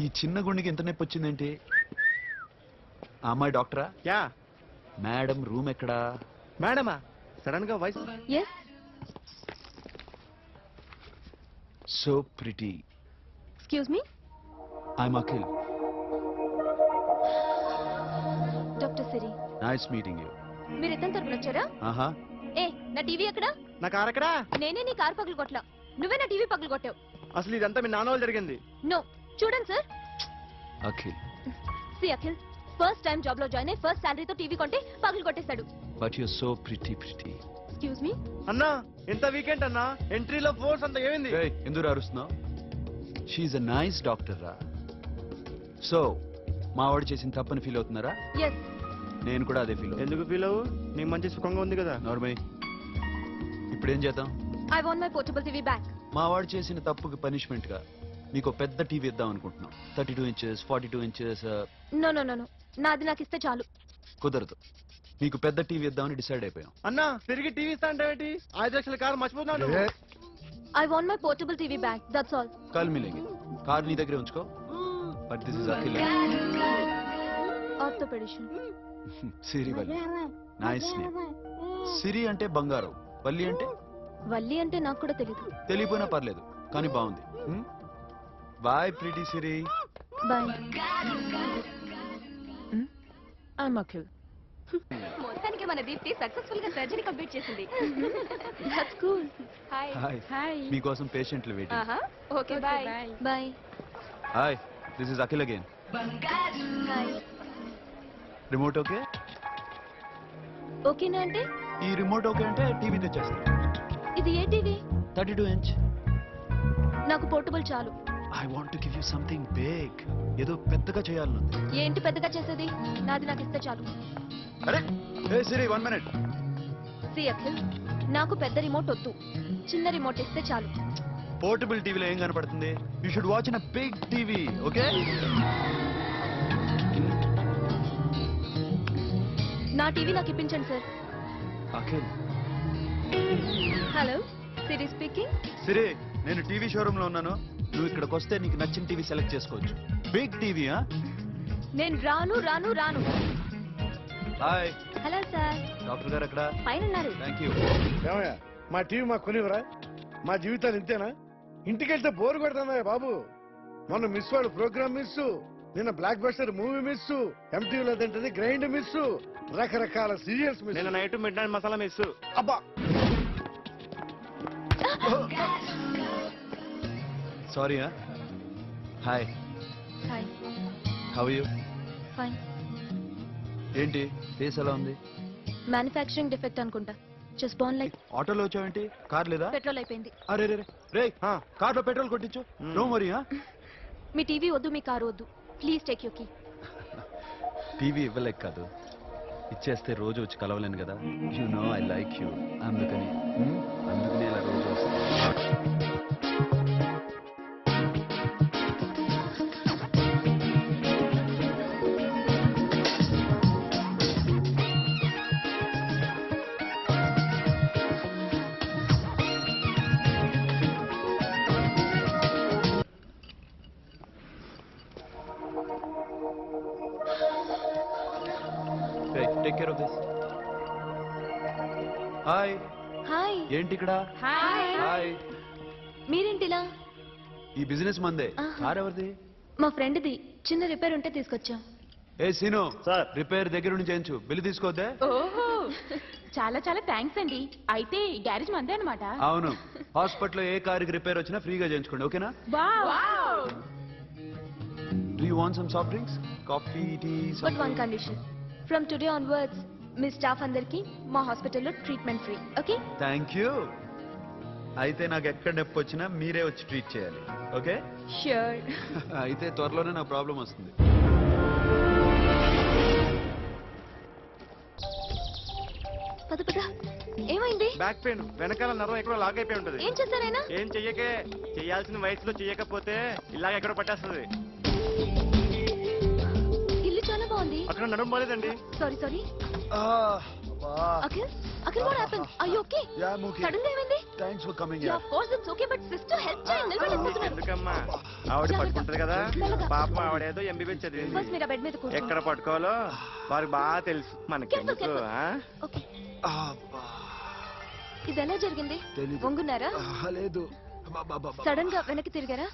ఈ చిన్న గుండెకి ఎంత నొప్పి వచ్చిందేంటి? ఆ అమ్మాయి డాక్టరా? యా. మేడం రూమ్ ఎక్కడా? మేడమా? సడన్ గా voice. Yes. So pretty. Excuse me. I'm Akhil. Doctor Siri. Nice meeting you. మీరు ఇతని తరపున వచ్చారా? ఆహా. ఏ నా టీవీ ఎక్కడా? నా కార్ ఎక్కడా? నేనే నీ కారు పగలు కొట్టలా, నువ్వే నా టీవీ పగలు కొట్టావు. అసలు ఇదంతా మీ నాన్న వాళ్ళు జరిగింది. నో, చూడండి సార్. అఖిల్. సి అఖిల్, ఫస్ట్ టైం జాబ్ లో జాయిన్ అయ్యి ఫస్ట్ శాలరీతో టీవీ కొంటే పగలు కొట్టేశాడు. But you so pretty. Excuse me. అన్నా ఎంత వీకెండ్ అన్నా, ఎంట్రీలో ఫోర్స్ అంత ఏమైంది? ఎందుకు అరుస్తున్నావు? షీఈ్ అ నైస్ డాక్టర్ రా. సో మా వాడు చేసిన తప్పని ఫీల్ అవుతున్నారా? ఎస్. నేను కూడా అదే ఫీల్. ఎందుకు ఫీల్ అవ్వు? నీకు మంచి సుఖంగా ఉంది కదా. నార్మల్. ఇప్పుడు ఏం చేద్దాం? I want my portable TV back. మా వాడు చేసిన తప్పుకి పనిష్మెంట్ గా మీకు పెద్ద టీవీ ఇద్దాం అనుకుంటున్నాం. 32 inches 42 inches. No no no no, నాది నాకు ఇస్తే చాలు. కుదరదు. మీకు పెద్ద టీవీ ఇద్దామని డిసైడ్ అయిపోయాం. అన్నా తిరిగి టీవీ ఇస్తా అంటే 5 లక్షల కారు మర్చిపోతున్నాడు. I want my portable TV back, that's all. కాల్ మిలేంగే. కార్ నీ దగ్గరే ఉంచుకో. But this is Akhil. Orthopedician. Siri Valli. Nice name. Siri అంటే బంగారం, వల్లి అంటే? వల్లి అంటే నాకు కూడా తెలీదు. తెలియపోయినా పర్లేదు, కానీ బాగుంది. Bye pretty Siri. Bye. I'm Akhil. మొత్తానికి మన దీప్తి సక్సెస్ఫుల్ గా సర్జరీ కంప్లీట్ చేసింది. That's cool. Hi. Hi. Hi. మీకోసం పేషెంట్లు వెయిటింగ్. ఆహా. Okay bye. Bye. Hi, this is Akhil again. Hi. Remote okay? ఓకేనా అంటే? ఈ రిమోట్ ఓకే అంటే టీవీ తెచ్చేస్తాను. ఇది ఏ టీవీ? 32 inch. నాకు పోర్టబుల్ చాలు. I want to give you something big. ఏదో పెద్దగా చేయాలనుంది. ఏంటి పెద్దగా చేసేది? నాది నాకు ఇస్తే చాలు. అరే ఏ సిరి 1 minute. సి అఖిల్, నాకు పెద్ద రిమోట్ వద్దు, చిన్న రిమోట్ ఇస్తే చాలు. పోర్టబుల్ టీవీలో ఏం కనపడుతుంది? You should watch in a big TV, okay? నా టీవీ నాకు ఇప్పించండి sir. Akhil. Hello, Siri speaking. Siri, నేను టీవీ షోరూమ్ లో ఉన్నాను. నువ్వు ఇక్కడికి వస్తే నీకు నచ్చిన టీవీ సెలెక్ట్ చేసుకోవచ్చు. Big TV. నేను రాను రాను రాను. హాయ్. Hello sir. డాక్టర్ గారు అక్కడ పైన ఉన్నారు. Thank you. ఏమయ్యా మా టీవీ మాకు కొనివరా? మా జీవితాలు ఇంతేనా? ఇంటికెళ్తే బోర్ కొడుతుందా బాబు? మొన్న మిస్ వాళ్ళు ప్రోగ్రామ్ మిస్, నిన్న బ్లాక్ బస్టర్ మూవీ మిస్, ఎంటీవీలో తింటది గ్రైండ్ మిస్, రకరకాల సీరియల్స్ మిస్. నేను night midnight Masala miss. అబ్బా sorry. Hi. Hi. How you? Fine. ఏంటి ఫేస్ ఎలా ఉంది? మ్యానుఫ్యాక్చరింగ్ డిఫెక్ట్ అనుకుంటా. Just born like. ఆటోలో వచ్చావేంటి? కార్ లేదా? పెట్రోల్ అయిపోయింది. అరే రే రే, కార్ లో పెట్రోల్ కొట్టించు. No worry. మీ టీవీ వద్దు, మీ కారు వద్దు. Please take you key. TV ఇవ్వలేక కాదు, ఇచ్చేస్తే రోజు వచ్చి కలవలేను కదా. You know I like you. అందుకని ఇలా రోజు వస్తాను. Take care of this. Hi. Hi. ఏంటి ఇక్కడ? Hi. హాయ్. మీరేంటిలా? ఈ బిజినెస్ మందే. ఆహా. కార్ ఎవరిది? మా ఫ్రెండ్ది. చిన్న రిపేర్ ఉంటే తీసుకొచ్చా. ఏ సీను, సార్. రిపేర్ దగ్గర నుంచి చేయించు. బిల్లు తీసుకోవద్దే? ఓహో, చాలా చాలా థ్యాంక్స్ అండి. అయితే ఈ గ్యారేజ్ మందే అనమాట. అవును. హాస్పిటల్లో ఏ కారుకి రిపేర్ వచ్చినా ఫ్రీగా చేయించుకోండి, ఓకేనా? Wow. Do you want some soft drinks? Coffee, tea? But one condition. From today onwards మీ స్టాఫ్ అందరికి మా హాస్పిటల్లో treatment free. Okay? Thank you. అయితే నాకు ఎక్కడ నొప్పి వచ్చినా మీరే వచ్చి ట్రీట్ చేయాలి, ఓకే? ష్యూర్. అయితే త్వరలోనే నాకు ప్రాబ్లం వస్తుంది. పద పద. ఏమైంది? బ్యాక్ పెయిన్, వెనకాల నరం ఎక్కడో లాక్ అయిపోయి ఉంటది. ఏం చేశారైనా? ఏం చెయ్యకే. చెయ్యాల్సిన వయసులో చెయ్యకపోతే ఇలాగ ఎక్కడో పట్టేస్తుంది. ఇల్లు చాలా బాగుంది. అక్కడ నడుము బాలేదండి. Sorry sorry. Akhil Akhil what happen are you okay Yeah, I'm okay. Sudden గా ఏమైంది thanks for coming yeah of course it's okay but sister help చేయండి నిలబడలేకపోతున్నాను ఎందుకమ్మా ఆవిడ పట్టుకుంటది కదా పాపం ఆవిడేదో ఎంబీబీఎస్ చదివింది ఫస్ట్ మీరు ఆ బెడ్ మీద కూర్చోండి ఎక్కడ పట్టుకోవాలో వారికి బాగా తెలుసు మనకెందుకు ఆ? ఓకే ఇది ఎలా జరిగింది వంగున్నారా లేదు సడన్ గా వెనక్కి తిరిగారా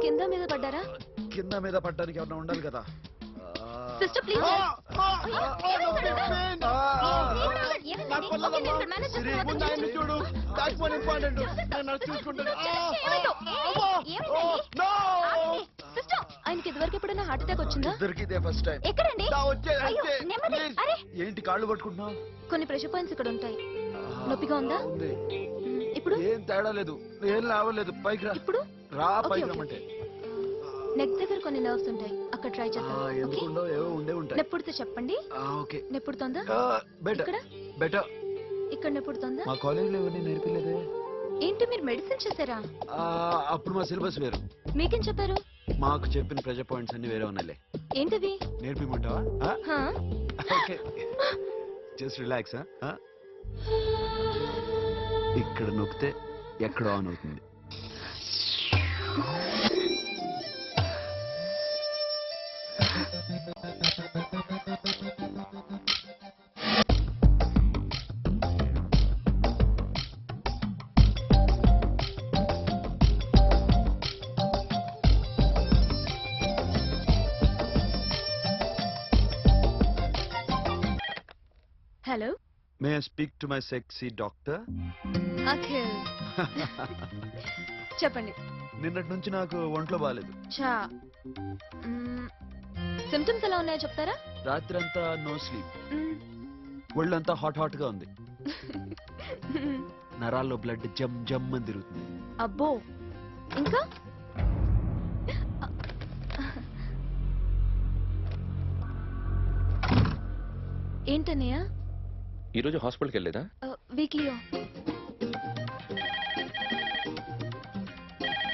కింద మీద పడ్డారా కింద మీద పడ్డానికి ఏమన్నా ఉండాలి కదా సిస్టర్ ప్లీజ్ చూడు చూసుకుంటాను ఆయనకి ఇదివరకు ఎప్పుడైనా హార్ట్ అటాక్ వచ్చిందా ఇద్దరికి ఇదే ఫస్ట్ టైం ఎక్కడండి అయ్యో, నెమ్మది. అరే ఏంటి కాళ్ళు పట్టుకుంటున్నావు కొన్ని ప్రెషర్ పాయింట్స్ ఇక్కడ ఉంటాయి నొప్పిగా ఉందా ఉంది ఇప్పుడు ఏం తేడా లేదు ఏం లావలేదు పైకి రా ఇప్పుడు రా ఓకే, పైకి ఓకే. రమ్మంటే నెక్ దగ్గర కొన్ని నర్వ్స్ ఉంటాయి అక్కడ ట్రై ఆ, చేద్దాం ఓకే ఎందుకుండో ఏవో ఉండే ఉంటాయి నెప్పుడుతో చెప్పండి ఓకే నెప్పుడుతోందా బెటర్ ఇక్కడ బెటర్ ఇక్కడ నెప్పుడుతోందా మా కాలేజీలో ఇవన్నీ నేర్పిలేదే ఏంటి మీరు మెడిసిన్ చేశారా అప్పుడు మా సిలబస్ వేరు మీకేం చెప్పారు మాకు చెప్పిన ప్రెజర్ పాయింట్స్ అన్ని వేరే ఉన్నాయిలే ఏంటివి నేర్పిమంటావా హా? ఓకే జస్ట్ రిలాక్స్ ఇక్కడ నొక్కితే ఎక్కడ ఆన్ అవుతుంది hello may I speak to my sexy doctor Akhil చెప్పండి నిన్నటి నుంచి నాకు ఒంట్లో బాగాలేదు చా సిమ్టమ్స్ ఎలా ఉన్నాయో చెప్తారా రాత్రి అంతా నో స్లీప్ మ్మ్. ఒళ్ళంతా హాట్ గా ఉంది నరాల్లో బ్లడ్ జమ్ జమ్ అని తిరుగుతుంది అబ్బో ఇంకా ఏంటన్నయ్య ఈరోజు హాస్పిటల్కి వెళ్ళేదా వీక్లీ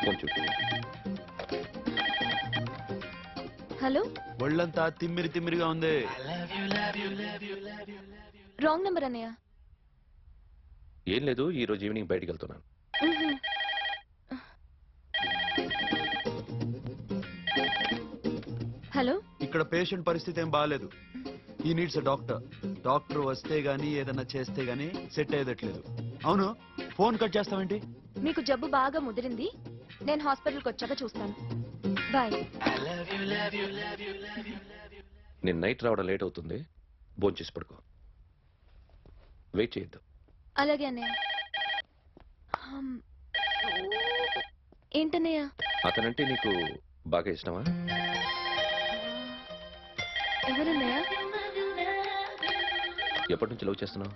కొంచెం హలో ఒళ్ళంతా తిమ్మిరి తిమ్మిరిగా ఉంది రాంగ్ నెంబర్ అన్నయ్య ఏం లేదు ఈ రోజు ఈవినింగ్ బయటికి వెళ్తున్నాను మ్మ్. హలో ఇక్కడ పేషెంట్ పరిస్థితి ఏం బాగాలేదు ఈ నీడ్స్ డాక్టర్ డాక్టర్ వస్తే గానీ ఏదన్నా చేస్తే గానీ సెట్ అయ్యేదట్లేదు అవును ఫోన్ కట్ చేస్తావేంటి మీకు జబ్బు బాగా ముదిరింది నేను హాస్పిటల్కి వచ్చాక చూస్తాను బాయ్ నేను నైట్ రావడం లేట్ అవుతుంది భోంచేసి పడుకో వెయిట్ చేయొద్దు అలాగే అన్నయ్య ఏంటన్నయ్య అతనంటే నీకు బాగా ఇష్టమా ఎవరన్నయ్య ఎప్పటి నుంచి లవ్ చేస్తున్నావు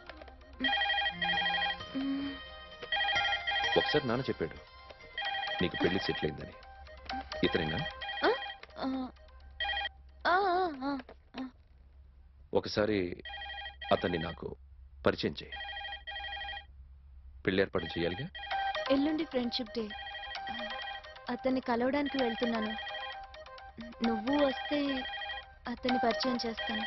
మ్మ్. ఒకసారి నాన్న చెప్పాడు నీకు పెళ్లి సెటిల్ అయిందని ఇతనేనా ఆ? ఆ. ఆ, ఆ, ఆ. ఒకసారి అతన్ని నాకు పరిచయం చేయి పెళ్లి ఏర్పాటు చేయాలిగా ఎల్లుండి ఫ్రెండ్షిప్ డే అతన్ని కలవడానికి వెళ్తున్నాను నువ్వు వస్తే అతన్ని పరిచయం చేస్తాను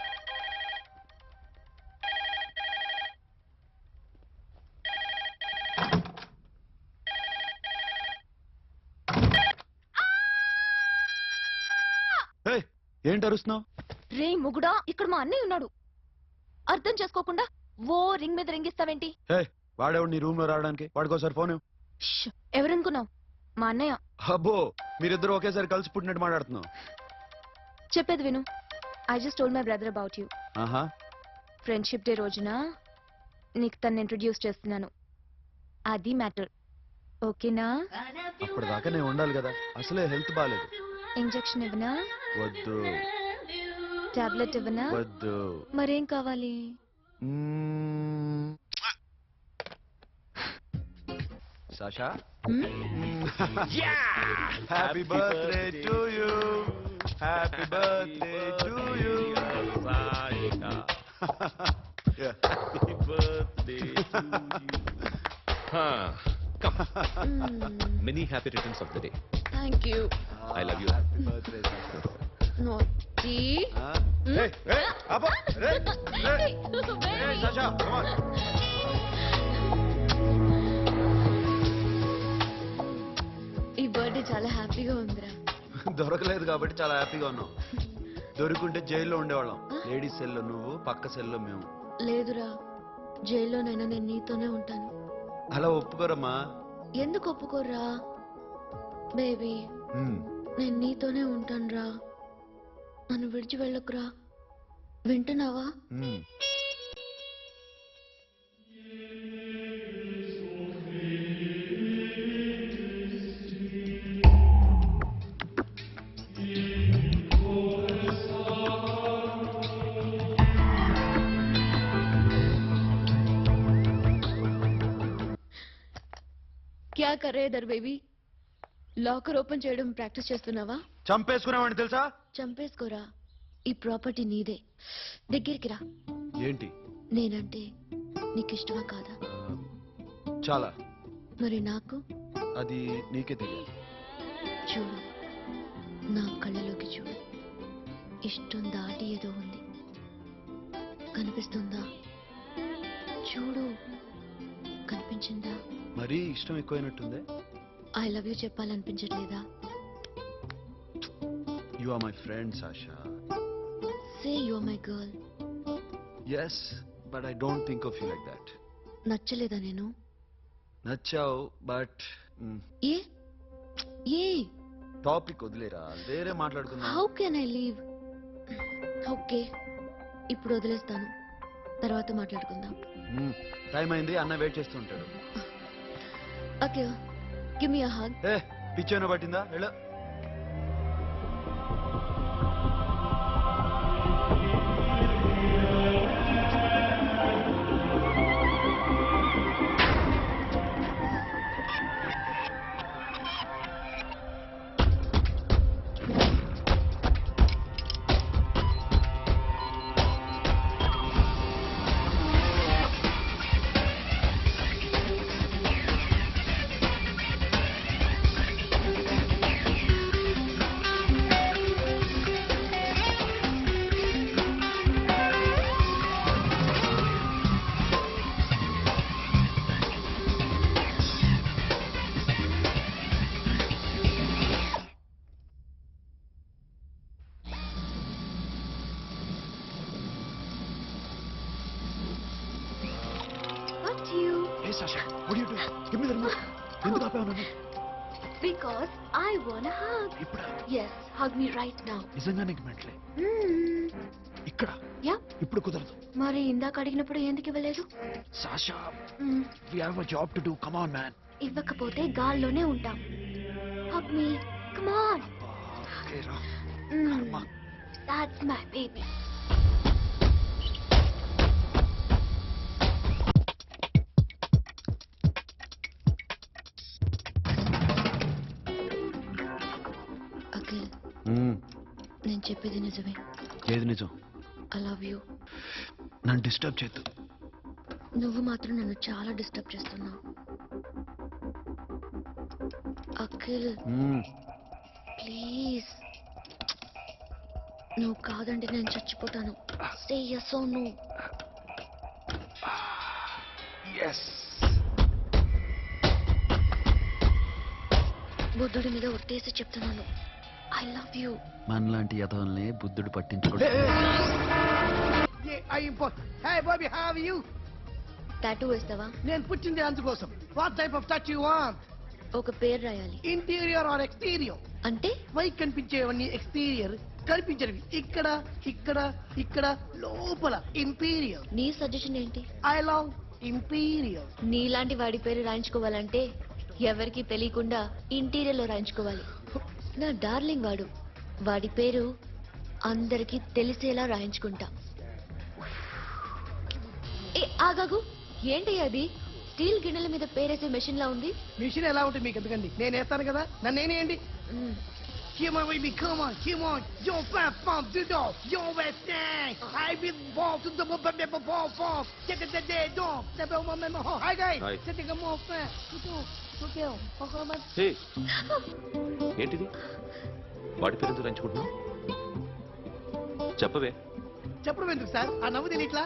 ఏయ్, ఏంటి అరుస్తున్నావు రే ముగుడా ఇక్కడ మా అన్నయ్య ఉన్నాడు అర్థం చేసుకోకుండా ఓ రింగ్ మీద రింగిస్తావేంటి వాడేవాడు నీ రూమ్ లో రావడానికి వాడికోసారి ఫోన్ ఇవ్వు. ష్, ఎవరనుకున్నావు మా అన్నయ్య అబ్బో మీరిద్దరు ఒకేసారి కలిసి పుట్టినట్టు మాట్లాడుతున్నావు చెప్పేది విను I just told my brother about you ఆహా ఫ్రెండ్షిప్ డే రోజున నీకు తను ఇంట్రడ్యూస్ చేస్తున్నాను అది మ్యాటర్ ఓకేనా అప్పటిదాకా నేను ఉండాలి కదా అసలే హెల్త్ బాగాలేదు ఇంజెక్షన్ ఇవ్వనా వద్దు టాబ్లెట్ ఇవ్వనా వద్దు మరేం కావాలి మ్మ్. Sasha happy birthday to you happy birthday to you many happy returns of the day thank you I love you. Happy birthday నోటి ఈ బర్త్డే చాలా హ్యాపీగా ఉందిరా. దొరకలేదు కాబట్టి చాలా హ్యాపీగా ఉన్నాం. దొరికింటే జైల్లో ఉండేవాళ్ళం. లేడీస్ సెల్లో నువ్వు, పక్క సెల్లో మేము. లేదురా, జైల్లోనైనా నేను నీతోనే ఉంటాను. అలా ఒప్పుకోరమ్మా. ఎందుకు ఒప్పుకోర్రా బేబీ? నేను నీతోనే ఉంటానురా. నన్ను విడిచి వెళ్ళకురా. వింటున్నావా? క్యా కర్ రే ఇధర్ బేబీ? లాకర్ ఓపెన్ చేయడం ప్రాక్టీస్ చేస్తున్నావా? చంపేసుకున్నామని తెలుసా? చంపేసుకోరా. ఈ ప్రాపర్టీ నీదే. దగ్గరికి రా. ఏంటి? నేనంటే నీకు ఇష్టమా కాదా? చాలా. మరి నాకు? అది నీకే తెలియాలి. చూడు, నా కళ్ళలోకి చూడు. ఇష్టం దాటి ఏదో ఉంది. కనిపిస్తుందా? చూడు, కనిపించిందా? మరీ ఇష్టం ఎక్కువైనట్టుందే. ఐ లవ్ యూ చెప్పాలనిపించట్లేదా? You are my friend Sasha. Say you are my girl. Yes, but I don't think of you like that. నచ్చలేదా నేను? నచ్చావు, బట్ ఏ ఏ టాపిక్ వదిలేరా, వేరే మాట్లాడుకుందాం. How can I leave? Okay, ఇప్పుడు వదిలేస్తాను. తర్వాత మాట్లాడుకుందాం. టైం అయింది, అన్న వెయిట్ చేస్తూ ఉంటాడు. Okay, give me a hug. ఏ పిచ్చేనో పట్టిందా? వెళ్ళు. Hey Sasha, what are you doing? Give me the remote. ఎందుకు ఆపావు నన్ను? Because I want a hug. ఇప్పుడా? Yes, hug me right now. నిజంగా నీకు మెంటలే? ఇక్కడ? Yeah. ఇప్పుడు కుదరదు. మరి ఇందాక అడిగినప్పుడు ఎందుకు ఇవ్వలేదు? Sasha, we have a job to do. Come on, man. ఇవ్వకపోతే గాల్లోనే ఉంటాం. Hug me. Come on. Okay, రా. That's my baby. అఖిల్, నేను చెప్పేది నిజమే. ఏది నిజం? I love you. నన్ను డిస్టర్బ్ చేయొద్దు. నువ్వు మాత్రం నన్ను చాలా డిస్టర్బ్ చేస్తున్నావు. అఖిల్, ప్లీజ్. నువ్వు కాదంటే నేను చచ్చిపోతాను. సే yes or no. Yes. బుద్ధుడి మీద ఒట్టేసి చెప్తున్నాను. I love you. మనలాంటి యథవల్ని బుద్ధుడు పట్టించుకోడు. టాటూ వేస్తావా? నేను పుట్టింది అందుకోసం. What type of touch you want? ఒక పేరు రాయాలి. Interior or exterior? అంటే పైకి కనిపించేవన్నీ ఎక్స్టీరియర్, కనిపించేవి ఇక్కడ ఇక్కడ ఇక్కడ లోపల ఇంపీరియర్. నీ సజెషన్ ఏంటి? I love Imperial. నీలాంటి వాడి పేరు రాయించుకోవాలంటే ఎవరికి తెలియకుండా ఇంటీరియర్ లో రాయించుకోవాలి. నా డార్లింగ్ వాడు. వాడి పేరు అందరికి తెలిసేలా రాయించుకుంటా. ఏ ఆగాగు, ఏంటి అది? స్టీల్ గిన్నెల మీద పేరేసే మెషిన్ లా ఉంది. మిషన్ ఎలా ఉంటుంది మీకు ఎందుకండి? నేను వేస్తాను కదా, నన్ను నేనేయండి. Come on, baby, come on, come on. Yo, fat pump, do do. Yo, wet thing. I be ball to the ball form. Get the day dog. The bell mama. Hi guys. Hi. Sitting a more fan. Do. హే ఏంటిది? వాడి పేరు ఎందుకు రంచుకుంటున్నావు? చెప్పవే. చెప్పడం ఎందుకు sir? ఆ నవ్వు తెలియట్లా?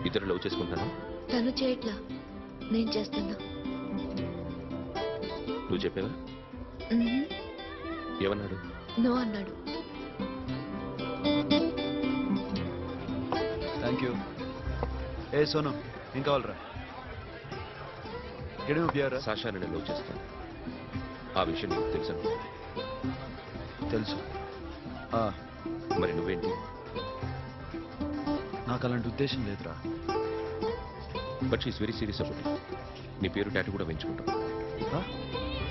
ఇద్దరు లవ్ చేసుకుంటాను. తను చేయట్లా, నేను చేస్తున్నా. నువ్వు చెప్పావా? ఏమన్నాడు? నో అన్నాడు. Thank you. ఏ సోను, ఏం కావాలరా? గడి ఉపయోగరా? సాషా నేను లవ్ చేస్తాను. ఆ విషయం నీకు తెలుసా? తెలుసు. మరి నువ్వేంటి? నాకు అలాంటి ఉద్దేశం లేదురా. But she's very serious about it. నీ పేరు టాటూ కూడా వేయించుకుంటాం.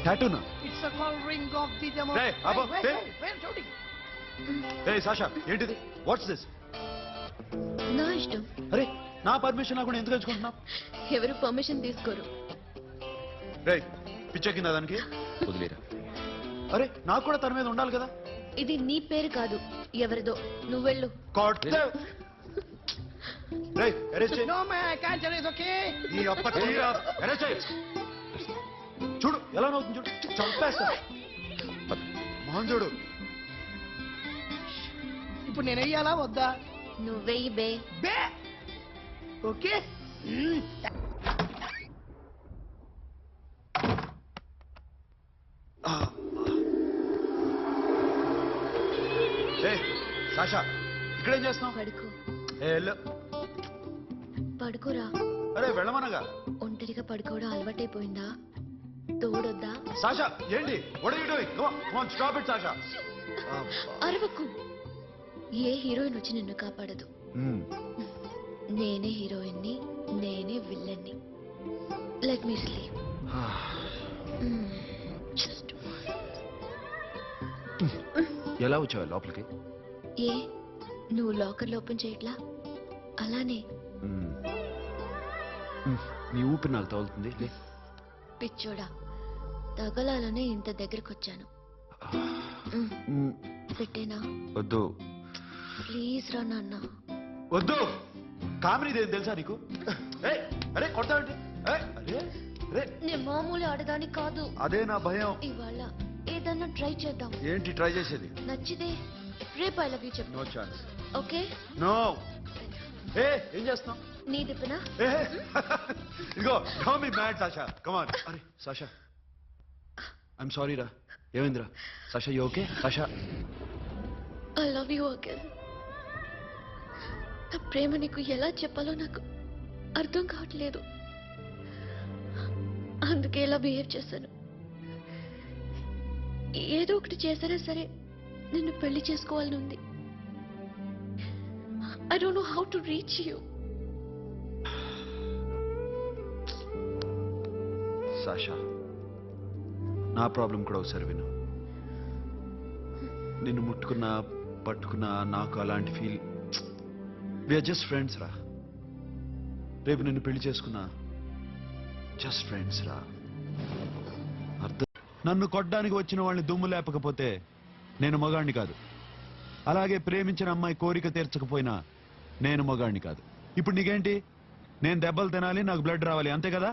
టాటూనా? It's a call ring of the demo. Hey, Abba, hey. Wait, shouting. A Sasha, ఏంటిది? What's this? నా ఇష్టం. అరే, నా పర్మిషన్ లేకుండా ఎందుకు తెచ్చుకుంటున్నావు? ఎవరు పర్మిషన్ తీసుకోరు. రే, పిచ్చెక్కిందా దానికి? వదిలేరా. అరే, నాకు కూడా తన మీద ఉండాలి కదా. ఇది నీ పేరు కాదు, ఎవరిదో. నువ్వెళ్ళు. No, man, I can't tell you. It's okay. చూడు ఎలా నవ్వుతుంది, చూడు. చంపేస్తా. మోహన్ చూడు. ఇప్పుడు నేను వెయ్యాలా వద్దా? నువ్వెయ్యి బే. బే ఓకే. ఏ సాషా, ఇక్కడేం చేస్తున్నావు? పడుకో. ఏ వెళ్ళు. పడుకోరా. అరే వెళ్ళమనగా. ఒంటరిగా పడుకోవడం అలవాటైపోయిందా? తోడొద్దా? సాషా ఏంటి? What are you doing? Come on, stop it, Sasha. అరవకు. ఏ హీరోయిన్ వచ్చి నిన్ను కాపాడదు. నేనే హీరోయిన్ని, నేనే విల్లన్ని. Let me sleep. ఎలా వచ్చావా లోపలికి? ఏ నువ్వు లాకర్ ఓపెన్ చేయట్లా? అలానే. నీ ఊపిరి నాకు తగులుతుంది. లే. పిచ్చోడా, తగలాలనే ఇంత దగ్గరకు వచ్చాను. పెట్టేనా? వద్దు. ప్లీజ్ రా నాన్న. వద్దు. కామెడీదేం తెలుసా నీకు? అరే కొడతావండి. నేను మామూలు ఆడదాని కాదు. అదే నా భయం. ఇవాళ ఏదన్నా ట్రై చేద్దాం. ఏంటి ట్రై చేసేది? నచ్చితే రేపు ఐ లవ్ యూ చెప్పు. No chance. ఓకే? నో. ఏం చేస్తున్నావు? నీ దిప్పునా? ఇదిగో don't be mad Sasha. Come on. అరే సాషా, ఐఎమ్ సారీ రా. ఏమైందిరా? Sasha you okay? Sasha, I love you again. నా ప్రేమ నీకు ఎలా చెప్పాలో నాకు అర్థం కావట్లేదు. అందుకే ఇలా బిహేవ్ చేశాను. ఏదో ఒకటి చేసినా సరే నిన్ను పెళ్లి చేసుకోవాలని ఉంది. I don't know how to reach you. Sasha, నా ప్రాబ్లం కూడా ఒకసారి విను. నిన్ను ముట్టుకున్నా పట్టుకున్నా నాకు అలాంటి ఫీల్. వీఆర్ జస్ట్ ఫ్రెండ్స్ రా. రేపు నిన్ను పెళ్లి చేసుకున్నా జస్ట్ ఫ్రెండ్స్ రా. అర్థం? నన్ను కొట్టడానికి వచ్చిన వాళ్ళని దుమ్ము లేపకపోతే నేను మగాణ్ణి కాదు. అలాగే ప్రేమించిన అమ్మాయి కోరిక తీర్చకపోయినా నేను మగాణ్ణి కాదు. ఇప్పుడు నీకేంటి? నేను దెబ్బలు తినాలి, నాకు బ్లడ్ రావాలి, అంతే కదా?